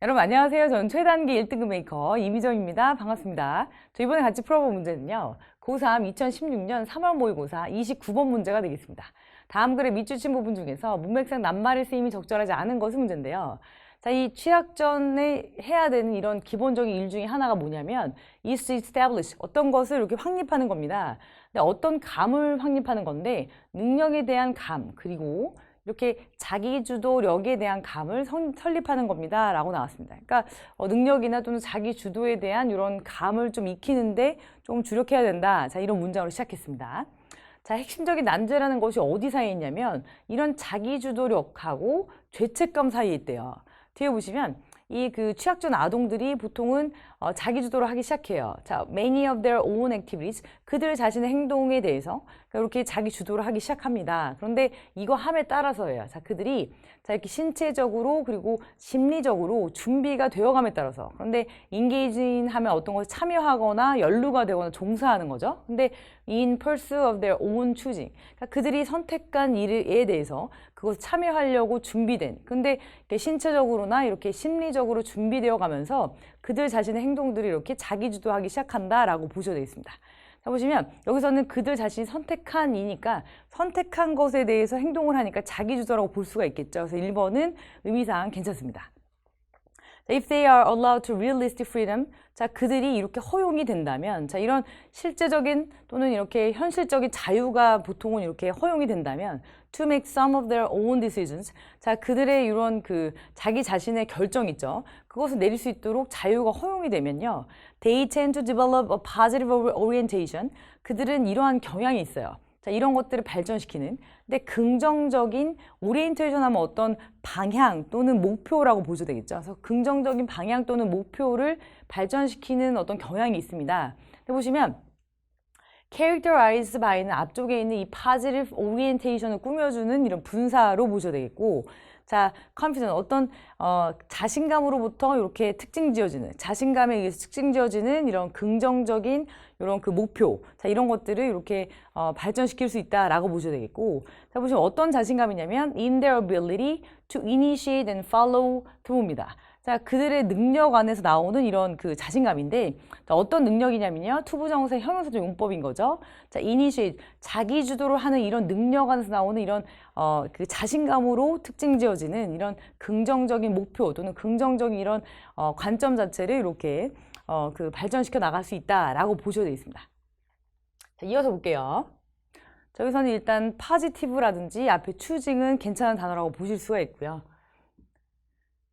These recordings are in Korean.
여러분 안녕하세요. 저는 최단기 1등급 메이커 이미정입니다. 반갑습니다. 저 이번에 같이 풀어볼 문제는요. 고3 2016년 3월 모의고사 29번 문제가 되겠습니다. 다음 글의 밑줄 친 부분 중에서 문맥상 낱말의 쓰임이 적절하지 않은 것은 문제인데요. 자, 이 취약 전에 해야 되는 이런 기본적인 일 중에 하나가 뭐냐면 is to establish, 어떤 것을 이렇게 확립하는 겁니다. 근데 어떤 감을 확립하는 건데 능력에 대한 감, 그리고 이렇게 자기주도력에 대한 감을 설립하는 겁니다 라고 나왔습니다. 그러니까 능력이나 또는 자기주도에 대한 이런 감을 좀 익히는데 좀 주력해야 된다. 자, 이런 문장으로 시작했습니다. 자, 핵심적인 난제라는 것이 어디 사이에 있냐면 이런 자기주도력하고 죄책감 사이에 있대요. 뒤에 보시면 이 그 취약전 아동들이 보통은 자기주도를 하기 시작해요. 자, many of their own activities, 그들 자신의 행동에 대해서 이렇게 자기주도를 하기 시작합니다. 그런데 이거 함에 따라서예요. 자, 그들이 자, 이렇게 신체적으로 그리고 심리적으로 준비가 되어감에 따라서, 그런데 engaging 하면 어떤 것에 참여하거나 연루가 되거나 종사하는 거죠. 근데 in pursuit of their own choosing, 그러니까 그들이 선택한 일에 대해서 그것에 참여하려고 준비된, 근데 신체적으로나 이렇게 심리적으로 준비되어 가면서 그들 자신의 행동들이 이렇게 자기주도하기 시작한다라고 보셔야 되겠습니다. 자, 보시면 여기서는 그들 자신이 선택한 이니까 선택한 것에 대해서 행동을 하니까 자기주도라고 볼 수가 있겠죠. 그래서 1번은 의미상 괜찮습니다. If they are allowed to realistic freedom, 자, 그들이 이렇게 허용이 된다면, 자, 이런 실제적인 또는 이렇게 현실적인 자유가 보통은 이렇게 허용이 된다면, to make some of their own decisions, 자, 그들의 이런 그 자기 자신의 결정 있죠. 그것을 내릴 수 있도록 자유가 허용이 되면요, they tend to develop a positive orientation. 그들은 이러한 경향이 있어요. 자, 이런 것들을 발전시키는. 근데 긍정적인 오리엔테이션 하면 어떤 방향 또는 목표라고 보셔도 되겠죠. 그래서 긍정적인 방향 또는 목표를 발전시키는 어떤 경향이 있습니다. 근데 보시면 characterized by는 앞쪽에 있는 이 positive orientation을 꾸며주는 이런 분사로 보셔도 되겠고, 자, confident, 어떤 자신감으로부터 이렇게 특징 지어지는, 자신감에 의해서 특징 지어지는 이런 긍정적인 이런 그 목표, 자, 이런 것들을 이렇게 발전시킬 수 있다라고 보셔야 되겠고, 자, 보시면 어떤 자신감이냐면 in their ability to initiate and follow through입니다. 자, 그들의 능력 안에서 나오는 이런 그 자신감인데, 자, 어떤 능력이냐면요, 투부정사 형용사적 용법인 거죠. 자, initiate, 자기주도를 하는 이런 능력 안에서 나오는 이런 그 자신감으로 특징 지어지는 이런 긍정적인 목표 또는 긍정적인 이런 관점 자체를 이렇게 그 발전시켜 나갈 수 있다라고 보셔야 되겠습니다. 자, 이어서 볼게요. 저기서는 일단 positive라든지 앞에 choosing은 괜찮은 단어라고 보실 수가 있고요.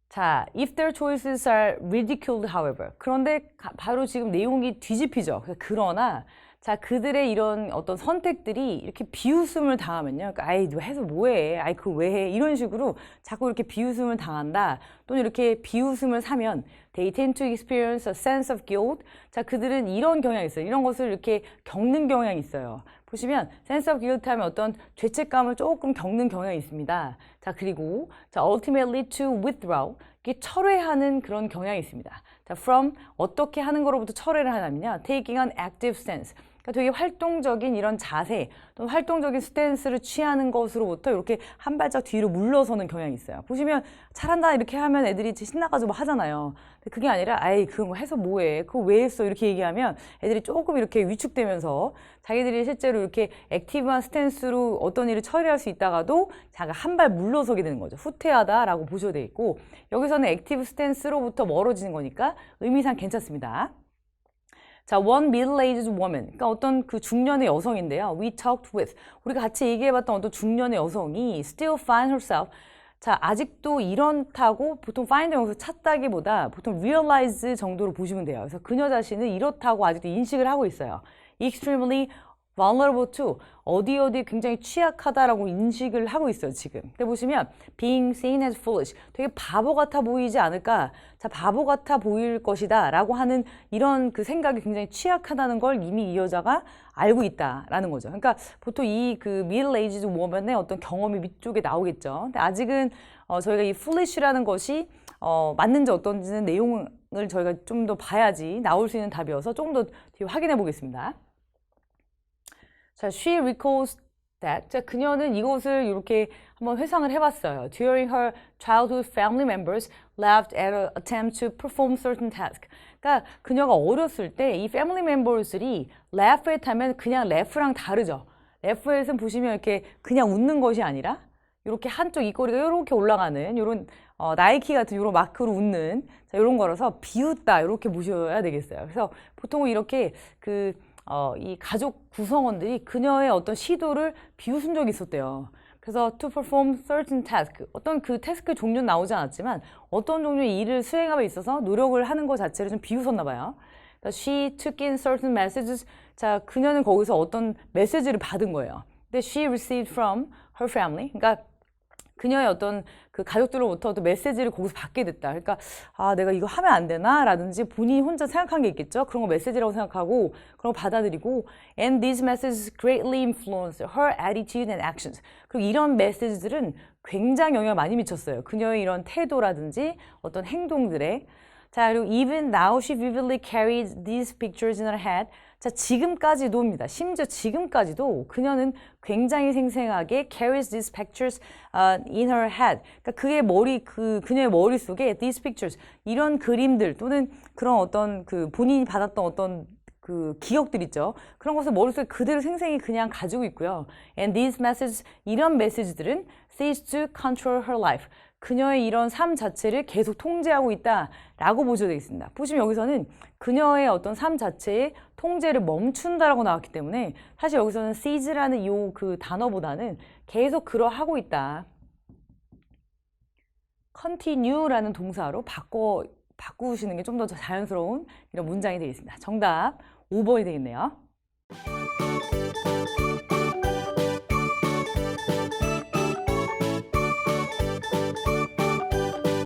자, if their choices are ridiculed, however. 그런데 바로 지금 내용이 뒤집히죠. 그러나 자, 그들의 이런 어떤 선택들이 이렇게 비웃음을 당하면요. 그러니까, 아이, 너 해서 뭐해? 아이, 그거 왜 해? 이런 식으로 자꾸 이렇게 비웃음을 당한다. 또는 이렇게 비웃음을 사면 they tend to experience a sense of guilt. 자, 그들은 이런 경향이 있어요. 이런 것을 이렇게 겪는 경향이 있어요. 보시면 sense of guilt 하면 어떤 죄책감을 조금 겪는 경향이 있습니다. 자, 그리고 자, ultimately to withdraw, 이게 철회하는 그런 경향이 있습니다. 자, from, 어떻게 하는 거로부터 철회를 하냐면요, taking an active stance, 그러니까 되게 활동적인 이런 자세 또는 활동적인 스탠스를 취하는 것으로부터 이렇게 한 발짝 뒤로 물러서는 경향이 있어요. 보시면 잘한다 이렇게 하면 애들이 신나가지고 하잖아요. 근데 그게 아니라, 아이, 그거 해서 뭐해? 그거 왜 했어? 이렇게 얘기하면 애들이 조금 이렇게 위축되면서 자기들이 실제로 이렇게 액티브한 스탠스로 어떤 일을 처리할 수 있다가도 자가 한 발 물러서게 되는 거죠. 후퇴하다라고 보셔야 되겠고, 여기서는 액티브 스탠스로부터 멀어지는 거니까 의미상 괜찮습니다. 자, one middle-aged woman, 그러니까 어떤 그 중년의 여성인데요. We talked with, 우리가 같이 얘기해봤던 어떤 중년의 여성이 still find herself, 자, 아직도 이렇다고 보통 find 여기서 찾다기보다 보통 realize 정도로 보시면 돼요. 그래서 그녀 자신은 이렇다고 아직도 인식을 하고 있어요. extremely vulnerable to, 어디 굉장히 취약하다라고 인식을 하고 있어요, 지금. 근데 보시면 being seen as foolish, 되게 바보 같아 보이지 않을까? 자, 바보 같아 보일 것이다 라고 하는 이런 그 생각이 굉장히 취약하다는 걸 이미 이 여자가 알고 있다라는 거죠. 그러니까 보통 이 그 middle-aged woman의 어떤 경험이 위쪽에 나오겠죠. 근데 아직은 저희가 이 foolish라는 것이 맞는지 어떤지는 내용을 저희가 좀 더 봐야지 나올 수 있는 답이어서 조금 더 뒤에 확인해 보겠습니다. 자, she recalls that. 자, 그녀는 이것을 이렇게 한번 회상을 해봤어요. During her childhood, family members laughed at her attempt to perform certain task. 그러니까 그녀가 어렸을 때 이 family members들이 laugh at 하면 그냥 laugh랑 다르죠. laugh at은 보시면 이렇게 그냥 웃는 것이 아니라 이렇게 한쪽 입꼬리가 이렇게 올라가는 이런 나이키 같은 이런 마크로 웃는 자, 이런 거라서 비웃다 이렇게 보셔야 되겠어요. 그래서 보통 이렇게 이 가족 구성원들이 그녀의 어떤 시도를 비웃은 적이 있었대요. 그래서 to perform certain task, 어떤 그 태스크 종류는 나오지 않았지만 어떤 종류의 일을 수행함에 있어서 노력을 하는 것 자체를 좀 비웃었나 봐요. She took in certain messages. 자, 그녀는 거기서 어떤 메시지를 받은 거예요. 근데 she received from her family. 그러니까 그녀의 어떤 그 가족들로부터 어떤 메시지를 거기서 받게 됐다. 그러니까 아, 내가 이거 하면 안 되나? 라든지 본인이 혼자 생각한 게 있겠죠. 그런 거 메시지라고 생각하고 그런 거 받아들이고 and these messages greatly influenced her attitude and actions. 그리고 이런 메시지들은 굉장히 영향을 많이 미쳤어요. 그녀의 이런 태도라든지 어떤 행동들에 자, 그리고 even now she vividly carried these pictures in her head. 자, 지금까지도입니다. 심지어 지금까지도 그녀는 굉장히 생생하게 carries these pictures in her head. 그러니까 그녀의 머릿속에 these pictures, 이런 그림들 또는 그런 어떤 본인이 받았던 어떤 기억들 있죠. 그런 것을 머릿속에 그대로 생생히 그냥 가지고 있고요. And these messages, 이런 메시지들은 seeks to control her life. 그녀의 이런 삶 자체를 계속 통제하고 있다라고 보셔야 되겠습니다. 보시면 여기서는 그녀의 어떤 삶 자체의 통제를 멈춘다라고 나왔기 때문에 사실 여기서는 seize라는 이 단어보다는 계속 그러하고 있다. continue라는 동사로 바꾸시는 게 좀 더 자연스러운 이런 문장이 되겠습니다. 정답 5번이 되겠네요.